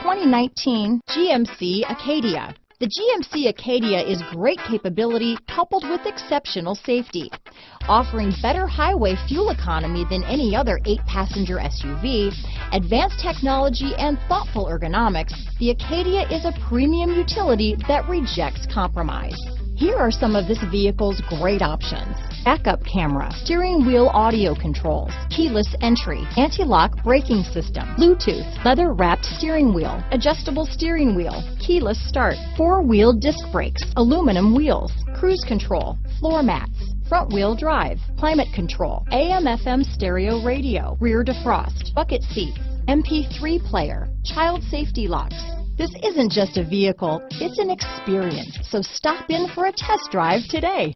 2019 GMC Acadia. The GMC Acadia is great capability coupled with exceptional safety. Offering better highway fuel economy than any other 8-passenger SUV, advanced technology and thoughtful ergonomics, the Acadia is a premium utility that rejects compromise. Here are some of this vehicle's great options: backup camera, steering wheel audio controls, keyless entry, anti-lock braking system, Bluetooth, leather-wrapped steering wheel, adjustable steering wheel, keyless start, 4-wheel disc brakes, aluminum wheels, cruise control, floor mats, front-wheel drive, climate control, AM/FM stereo radio, rear defrost, bucket seats, MP3 player, child safety locks. This isn't just a vehicle, it's an experience. So stop in for a test drive today.